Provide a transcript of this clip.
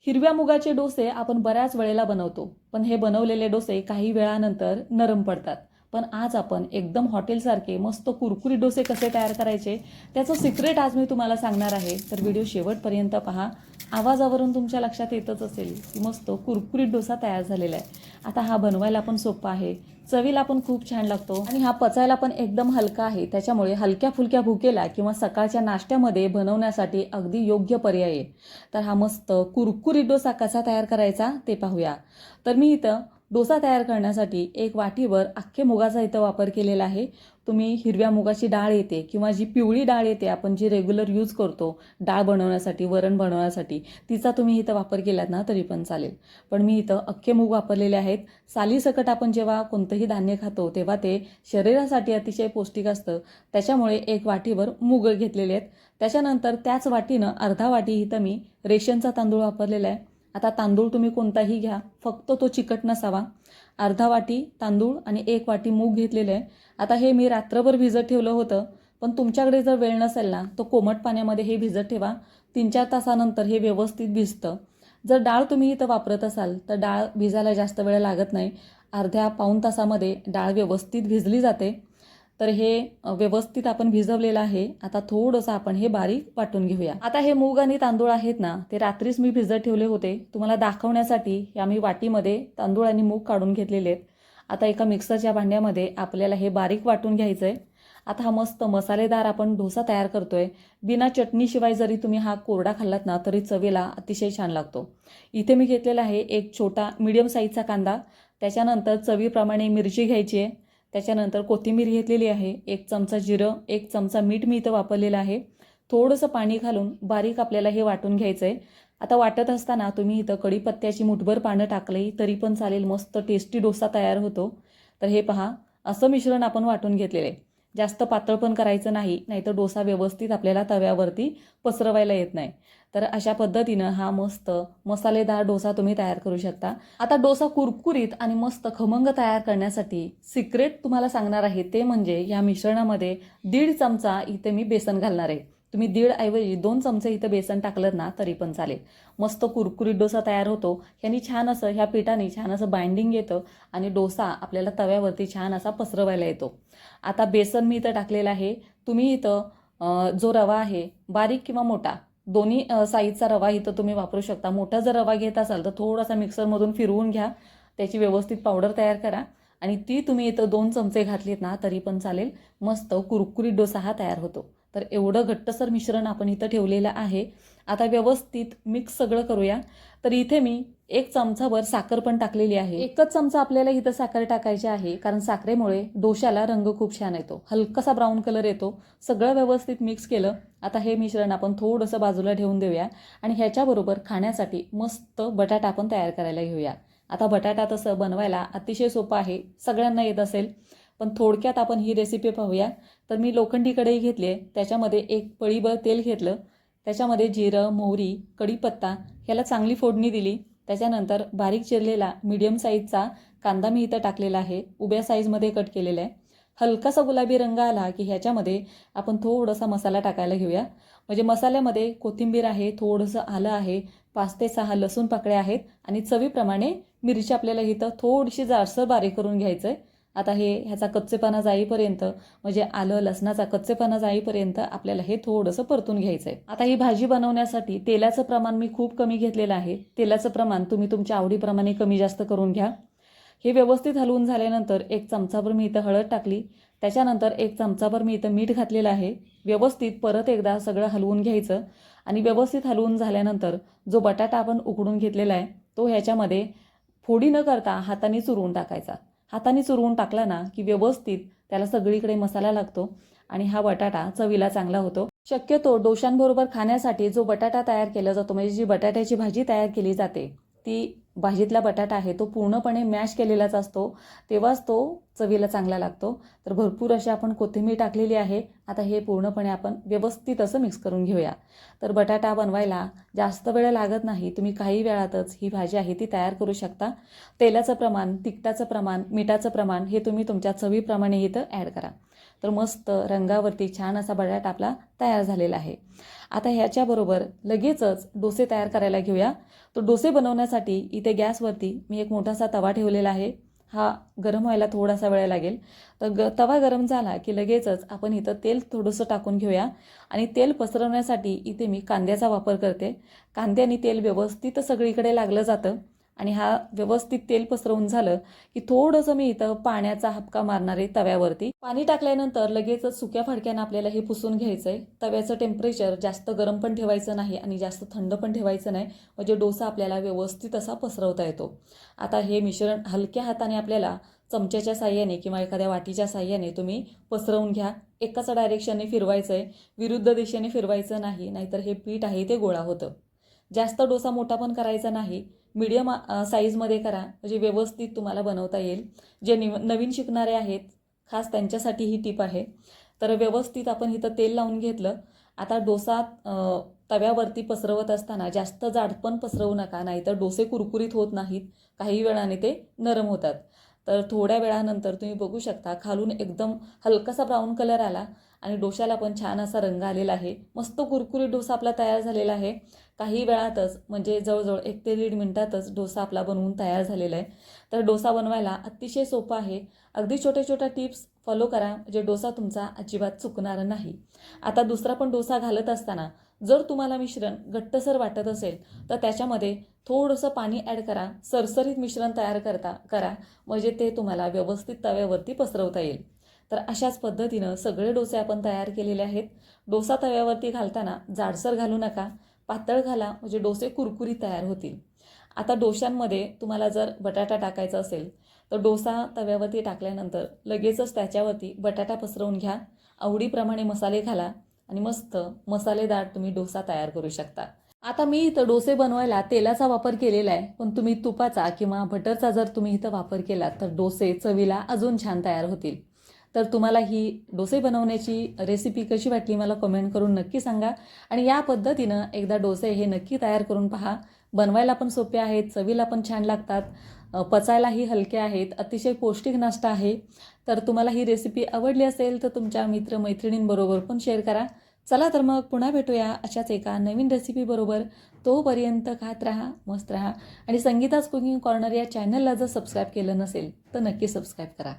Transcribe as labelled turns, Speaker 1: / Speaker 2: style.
Speaker 1: हिरव्या मुगाचे डोसे आपण बऱ्याच वेळेला बनवतो, पण हे बनवलेले डोसे काही वेळानंतर नरम पडतात. पण आज आपण एकदम हॉटेलसारखे मस्त कुरकुरीत डोसे कसे तयार करायचे त्याचं सिक्रेट आज मी तुम्हाला सांगणार आहे. तर व्हिडिओ शेवटपर्यंत पहा. आवाजावरून तुमच्या लक्षात येतच असेल की मस्त कुरकुरीत डोसा तयार झालेला आहे. आता हा बनवायला पण सोपा आहे, चवीला पण खूप छान लागतो आणि हा पचायला पण एकदम हलका आहे. त्याच्यामुळे हलक्या फुलक्या भुकेला किंवा सकाळच्या नाश्त्यामध्ये बनवण्यासाठी अगदी योग्य पर्याय आहे. तर हा मस्त कुरकुरीत डोसा कसा तयार करायचा ते पाहूया. तर मी इथं डोसा तयार करण्यासाठी एक वाटीवर अख्खे मुगाचा इथं वापर केलेला आहे. तुम्ही हिरव्या मुगाची डाळ येते किंवा जी पिवळी डाळ येते आपण जी रेग्युलर यूज करतो डाळ बनवण्यासाठी, वरण बनवण्यासाठी, तिचा तुम्ही इथं वापर केलात ना तरी पण चालेल. पण मी इथं अख्खे मूग वापरलेले आहेत. सालीसकट आपण जेव्हा कोणतंही धान्य खातो तेव्हा ते शरीरासाठी अतिशय पौष्टिक असतं. त्याच्यामुळे एक वाटीवर मूग घेतलेले आहेत. त्याच्यानंतर त्याच वाटीनं अर्धा वाटी इथं मी रेशनचा तांदूळ वापरलेला आहे. आता तांदूळ तुम्ही कोणताही घ्या, फक्त तो चिकट नसावा. अर्धा वाटी तांदूळ आणि एक वाटी मूग घेतलेलं आहे. आता हे मी रात्रभर भिजत ठेवलं होतं, पण तुमच्याकडे जर वेळ नसेल ना तर कोमट पाण्यामध्ये हे भिजत ठेवा. 3-4 तासानंतर हे व्यवस्थित भिजतं. जर डाळ तुम्ही इथं वापरत असाल तर डाळ भिजायला जास्त वेळ लागत नाही. अर्ध्या पाऊण तासामध्ये डाळ व्यवस्थित भिजली जाते. तर हे व्यवस्थित आपण भिजवलेलं आहे. आता थोडंसं आपण हे बारीक वाटून घेऊया. आता हे मूग आणि तांदूळ आहेत ना ते रात्रीच मी भिजत ठेवले होते. तुम्हाला दाखवण्यासाठी या मी वाटीमध्ये तांदूळ आणि मूग काढून घेतलेले आहेत. आता एका मिक्सरच्या भांड्यामध्ये आपल्याला हे बारीक वाटून घ्यायचं आहे. आता हा मस्त मसालेदार आपण डोसा तयार करतोय. बिना चटणीशिवाय जरी तुम्ही हा कोरडा खाल्लात ना तरी चवीला अतिशय छान लागतो. इथे मी घेतलेला आहे एक छोटा मीडियम साईजचा कांदा. त्याच्यानंतर चवीप्रमाणे मिरची घ्यायची आहे. त्याच्यानंतर कोथिंबीर घेतलेली आहे. 1 चमचा जिरं, 1 चमचा मीठ मी इथं वापरलेलं आहे. थोडंसं पाणी घालून बारीक आपल्याला हे वाटून घ्यायचं आहे. आता वाटत असताना तुम्ही इथं कढीपत्त्याची मुठभर पानं टाकली तरी पण चालेल. मस्त टेस्टी डोसा तयार होतो. तर हे पहा, असं मिश्रण आपण वाटून घेतलेलं आहे. जास्त पातळ पण करायचं नाही, नाहीतर डोसा व्यवस्थित आपल्याला तव्यावरती पसरवायला येत नाही. तर अशा पद्धतीनं हा मस्त मसालेदार डोसा तुम्ही तयार करू शकता. आता डोसा कुरकुरीत आणि मस्त खमंग तयार करण्यासाठी सिक्रेट तुम्हाला सांगणार आहे ते म्हणजे या मिश्रणामध्ये 1.5 चमचा इथे मी बेसन घालणार आहे. तुम्ही 1.5 ऐवजी 2 चमचे इथं बेसन टाकलं ना तरी पण चालेल. मस्त कुरकुरीत डोसा तयार होतो. ह्यानी छान असं ह्या पिठाने छान असं बाइंडिंग येतं आणि डोसा आपल्याला तव्यावरती छान असा पसरवायला येतो. आता बेसन मी इथं टाकलेलं आहे. तुम्ही इथं जो रवा आहे बारीक किंवा मोठा दोन्ही साईजचा रवा इथं तुम्ही वापरू शकता. मोठा जर रवा घेत असाल तर थोडासा मिक्सरमधून फिरवून घ्या. त्याची व्यवस्थित पावडर तयार करा आणि ती तुम्ही इथं 2 चमचे घातलीत ना तरी पण चालेल. मस्त कुरकुरीत डोसा हा तयार होतो. तर एवढं घट्टसर मिश्रण आपण इथं ठेवलेलं आहे. आता व्यवस्थित मिक्स सगळं करूया. तर इथे मी 1 चमचाभर साखर पण टाकलेली आहे. 1च चमचा आपल्याला इथं साखर टाकायची आहे, कारण साखरेमुळे डोशाला रंग खूप छान येतो, हलकासा ब्राऊन कलर येतो. सगळं व्यवस्थित मिक्स केलं. आता हे मिश्रण आपण थोडंसं बाजूला ठेवून देऊया आणि ह्याच्याबरोबर खाण्यासाठी मस्त बटाटा आपण तयार करायला घेऊया. आता बटाटा तसं बनवायला अतिशय सोपं आहे, सगळ्यांना येत असेल, पण थोडक्यात आपण ही रेसिपी पाहूया. तर मी लोखंडी कढई घेतली आहे. त्याच्यामध्ये 1 पळीभर तेल घेतलं. त्याच्यामध्ये जिरं, मोहरी, कढीपत्ता ह्याला चांगली फोडणी दिली. त्याच्यानंतर बारीक चिरलेला मीडियम साईजचा कांदा मी इथं टाकलेला आहे. उभ्या साईजमध्ये कट केलेला आहे. हलकासा गुलाबी रंग आला की ह्याच्यामध्ये आपण थोडासा मसाला टाकायला घेऊया. म्हणजे मसाल्यामध्ये कोथिंबीर आहे, थोडंसं आलं आहे, 5 ते 6 लसूण पाकळ्या आहेत आणि चवीप्रमाणे मिरची आपल्याला इथं थोडीशी जाडसर बारीक करून घ्यायचं आहे. आता ह्याचा कच्चेपणा जाईपर्यंत, म्हणजे आलं लसणाचा कच्चेपणा जाईपर्यंत आपल्याला हे थोडंसं परतून घ्यायचं आहे. आता ही भाजी बनवण्यासाठी तेलाचं प्रमाण मी खूप कमी घेतलेलं आहे. तेलाचं प्रमाण तुम्ही तुमच्या आवडीप्रमाणे कमी जास्त करून घ्या. हे व्यवस्थित हलवून झाल्यानंतर 1 चमचाभर मी इथं हळद टाकली. त्याच्यानंतर 1 चमचाभर मी इथं मीठ घातलेलं आहे. व्यवस्थित परत एकदा सगळं हलवून घ्यायचं आणि व्यवस्थित हलवून झाल्यानंतर जो बटाटा आपण उकडून घेतलेला आहे तो ह्याच्यामध्ये फोडी न करता हाताने चुरवून टाकायचा. हाताने चुरवून टाकला ना की व्यवस्थित त्याला सगळीकडे मसाला लागतो आणि हा बटाटा चवीला चांगला होतो. शक्यतो डोशांबरोबर खाण्यासाठी जो बटाटा तयार केला जातो, म्हणजे जी बटाट्याची भाजी तयार केली जाते, ती भाजीतला बटाटा आहे तो पूर्णपणे मॅश केलेलाच असतो, तेव्हाच तो चवीला चांगला लागतो. तर भरपूर अशी आपण कोथिंबीर टाकलेली आहे. आता हे पूर्णपणे आपण व्यवस्थित असं मिक्स करून घेऊया. तर बटाटा बनवायला जास्त वेळ लागत नाही. तुम्ही काही वेळातच ही भाजी आहे ती तयार करू शकता. तेलाचं प्रमाण, तिखटाचं प्रमाण, मिठाचं प्रमाण हे तुम्ही तुमच्या चवीप्रमाणे इथं ॲड करा. तर मस्त रंगावरती छान असा बटाटा आपला तयार झालेला आहे. आता ह्याच्याबरोबर लगेचच डोसे तयार करायला घेऊया. तर डोसे बनवण्यासाठी इथे गॅसवरती मी एक मोठासा तवा ठेवलेला आहे. हा गरम व्हायला थोडासा वेळ लागेल. तर तवा गरम झाला की लगेचच आपण इथं तेल थोडंसं टाकून घेऊया आणि तेल पसरवण्यासाठी इथे मी कांद्याचा वापर करते. कांद्याने तेल व्यवस्थित सगळीकडे लागलं जातं आणि हा व्यवस्थित तेल पसरवून झालं की थोडंसं मी इथं पाण्याचा हबका मारणार आहे तव्यावरती. पाणी टाकल्यानंतर लगेचच सुक्या फडक्यानं आपल्याला हे पुसून घ्यायचं आहे. तव्याचं टेम्परेचर जास्त गरम पण ठेवायचं नाही आणि जास्त थंड पण ठेवायचं नाही, म्हणजे डोसा आपल्याला व्यवस्थित असा पसरवता येतो. आता हे मिश्रण हलक्या हाताने आपल्याला चमच्याच्या साह्याने किंवा एखाद्या वाटीच्या साह्याने तुम्ही पसरवून घ्या. एकाच डायरेक्शनने फिरवायचं आहे, विरुद्ध दिशेने फिरवायचं नाही, नाहीतर हे पीठ आहे ते गोळा होतं. जास्त डोसा मोठा पण करायचा नाही, मीडियम साईजमध्ये करा, म्हणजे व्यवस्थित तुम्हाला बनवता येईल. जे नवीन शिकणारे आहेत खास त्यांच्यासाठी ही टिप आहे. तर व्यवस्थित आपण इथं तेल लावून घेतलं. आता डोसा तव्यावरती पसरवत असताना जास्त जाड पण पसरवू नका, नाहीतर डोसे कुरकुरीत होत नाहीत, काही वेळाने ते नरम होतात. तर थोड्या वेळानंतर तुम्ही बघू शकता खालून एकदम हलकासा ब्राऊन कलर आला आणि डोशाला पण छान असा रंग आलेला आहे. मस्त कुरकुरीत डोसा आपला तयार झालेला आहे. काही वेळातच म्हणजे जवळजवळ 1 ते 1.5 मिनिटातच डोसा आपला बनवून तयार झालेला आहे. तर डोसा बनवायला अतिशय सोपा आहे. अगदी छोट्या छोट्या टिप्स फॉलो करा, म्हणजे डोसा तुमचा अजिबात चुकणार नाही. आता दुसरा पण डोसा घालत असताना जर तुम्हाला मिश्रण घट्टसर वाटत असेल तर त्याच्यामध्ये थोडंसं पाणी ॲड करा. सरसरीत मिश्रण तयार करा, म्हणजे ते तुम्हाला व्यवस्थित तव्यावरती पसरवता येईल. तर अशाच पद्धतीनं सगळे डोसे आपण तयार केलेले आहेत. डोसा तव्यावरती घालताना जाडसर घालू नका, पातळ घाला, म्हणजे डोसे कुरकुरीत तयार होतील. आता डोशांमध्ये तुम्हाला जर बटाटा टाकायचा असेल तर डोसा तव्यावरती टाकल्यानंतर लगेचच त्याच्यावरती बटाटा पसरवून घ्या. आवडीप्रमाणे मसाले घाला आणि मस्त मसालेदार तुम्ही डोसा तयार करू शकता. आता मी इथं डोसे बनवायला तेलाचा वापर केलेला आहे, पण तुम्ही तुपाचा किंवा बटरचा जर तुम्ही इथं वापर केला तर डोसे चवीला अजून छान तयार होतील. तर तुम्हाला ही डोसे बनवण्याची रेसिपी कशी वाटली मला कमेंट करून नक्की सांगा आणि या पद्धतीनं एकदा डोसे हे नक्की तयार करून पहा. बनवायला पण सोपे आहेत, चवीला पण छान लागतात, पचायलाही हलके आहेत, अतिशय पौष्टिक नाश्ता आहे. तर तुम्हाला ही रेसिपी आवडली असेल तर तुमच्या मित्रमैत्रिणींबरोबर पण शेअर करा. चला तर मग पुन्हा भेटूया अशाच एका नवीन रेसिपीबरोबर. तोपर्यंत खात राहा, मस्त राहा आणि संगीताज कुकिंग कॉर्नर या चॅनलला जर सबस्क्राईब केलं नसेल तर नक्की सबस्क्राईब करा.